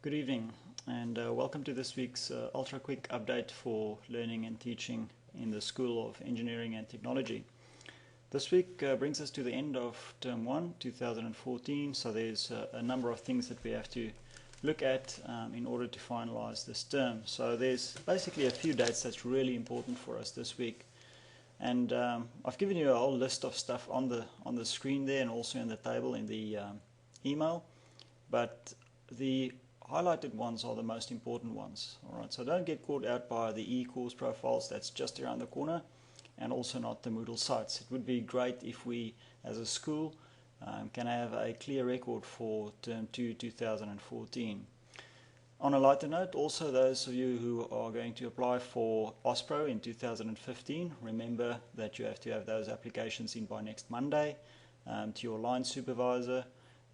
Good evening and welcome to this week's ultra quick update for learning and teaching in the School of Engineering and Technology. This week brings us to the end of Term 1, 2014, so there's a number of things that we have to look at in order to finalize this term. So there's basically a few dates that's really important for us this week. And I've given you a whole list of stuff on the screen there and also in the table in the email, but the highlighted ones are the most important ones. Alright, so don't get caught out by the e-course profiles, that's just around the corner, and also not the Moodle sites. It would be great if we as a school can have a clear record for Term 2 2014. On a lighter note, also those of you who are going to apply for OSPRO in 2015, remember that you have to have those applications in by next Monday to your line supervisor.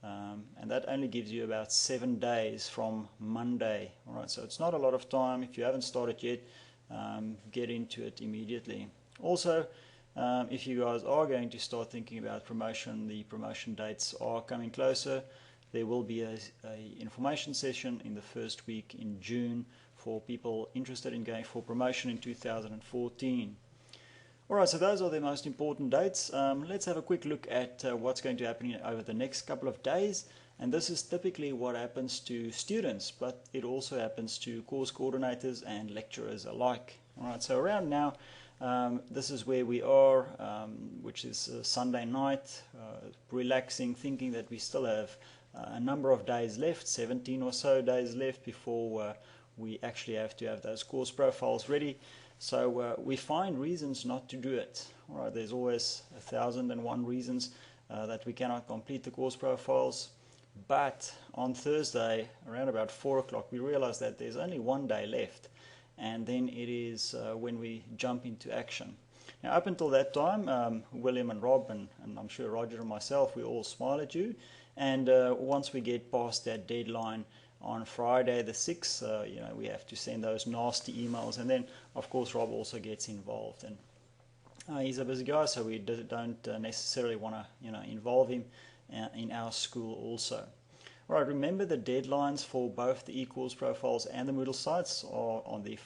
And that only gives you about 7 days from Monday. Alright, so it's not a lot of time. If you haven't started yet, get into it immediately. Also, if you guys are going to start thinking about promotion, the promotion dates are coming closer. There will be a information session in the first week in June for people interested in going for promotion in 2014. Alright, so those are the most important dates. Let's have a quick look at what's going to happen over the next couple of days. And this is typically what happens to students, but it also happens to course coordinators and lecturers alike. Alright, so around now, this is where we are, which is Sunday night, relaxing, thinking that we still have a number of days left, 17 or so days left before we actually have to have those course profiles ready. So we find reasons not to do it. All right, there's always 1,001 reasons that we cannot complete the course profiles. But on Thursday, around about 4 o'clock, we realize that there's only 1 day left. And then it is when we jump into action. Now, up until that time, William and Rob, and I'm sure Roger and myself, we all smile at you. And once we get past that deadline on Friday the 6th, we have to send those nasty emails, and then of course Rob also gets involved, and he's a busy guy, so we don't necessarily want to involve him in our school also. Right, remember the deadlines for both the eCourse profiles and the Moodle sites are on the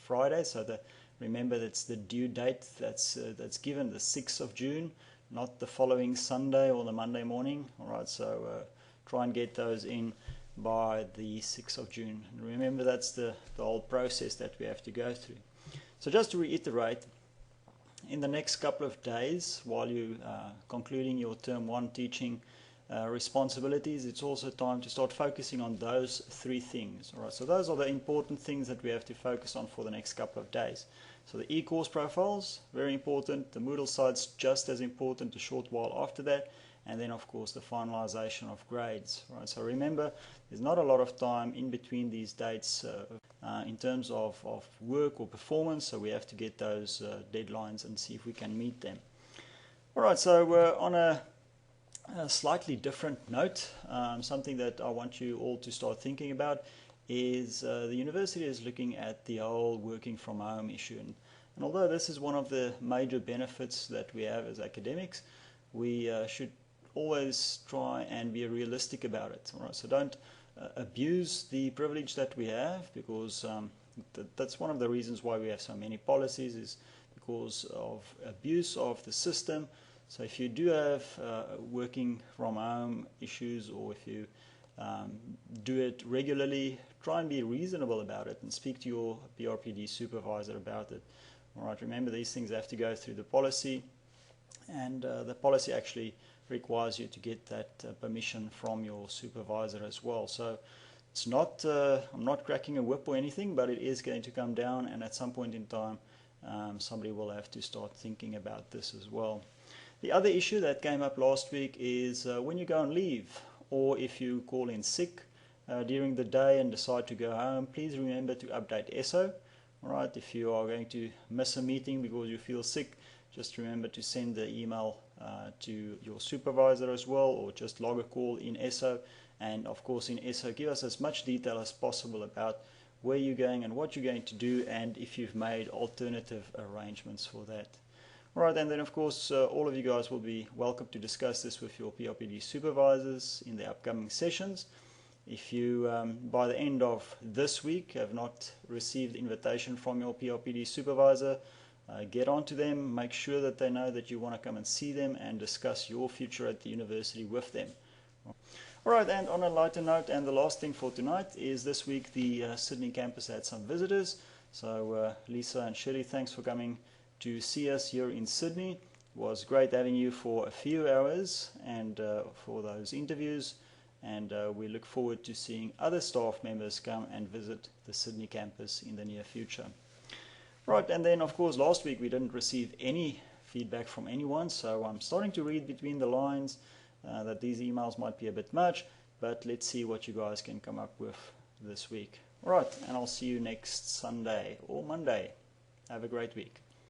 Friday, so remember that's the due date that's given, the 6th of June, not the following Sunday or the Monday morning. Alright, so try and get those in by the 6th of June. And remember, that's the whole process that we have to go through. So just to reiterate, in the next couple of days, while you concluding your Term 1 teaching responsibilities, it's also time to start focusing on those 3 things. All right, so those are the important things that we have to focus on for the next couple of days. So the e-course profiles, very important. The Moodle sites, just as important, a short while after that. And then, of course, the finalization of grades. Right? So remember, there's not a lot of time in between these dates in terms of work or performance, so we have to get those deadlines and see if we can meet them. All right, so on a slightly different note, something that I want you all to start thinking about is the university is looking at the whole working from home issue. And although this is one of the major benefits that we have as academics, we should always try and be realistic about it. All right? So don't abuse the privilege that we have, because that's one of the reasons why we have so many policies, is because of abuse of the system. So if you do have working from home issues, or if you do it regularly, try and be reasonable about it and speak to your PRPD supervisor about it. All right, remember, these things have to go through the policy, and the policy actually requires you to get that permission from your supervisor as well. So it's not, I'm not cracking a whip or anything, but it is going to come down, and at some point in time somebody will have to start thinking about this as well. The other issue that came up last week is when you go on leave, or if you call in sick during the day and decide to go home, please remember to update ESO. Alright, if you are going to miss a meeting because you feel sick, just remember to send the email to your supervisor as well, or just log a call in ESO. And of course in ESO, give us as much detail as possible about where you're going and what you're going to do, and if you've made alternative arrangements for that. Alright, and then of course all of you guys will be welcome to discuss this with your PRPD supervisors in the upcoming sessions. If you, by the end of this week, have not received invitation from your PRPD supervisor, get on to them, make sure that they know that you want to come and see them and discuss your future at the university with them. Alright, and on a lighter note, and the last thing for tonight is this week the Sydney campus had some visitors. So Lisa and Sherry, thanks for coming to see us here in Sydney. It was great having you for a few hours and for those interviews, and we look forward to seeing other staff members come and visit the Sydney campus in the near future. Right, and then of course last week we didn't receive any feedback from anyone, so I'm starting to read between the lines that these emails might be a bit much, but let's see what you guys can come up with this week. Alright, and I'll see you next Sunday or Monday. Have a great week.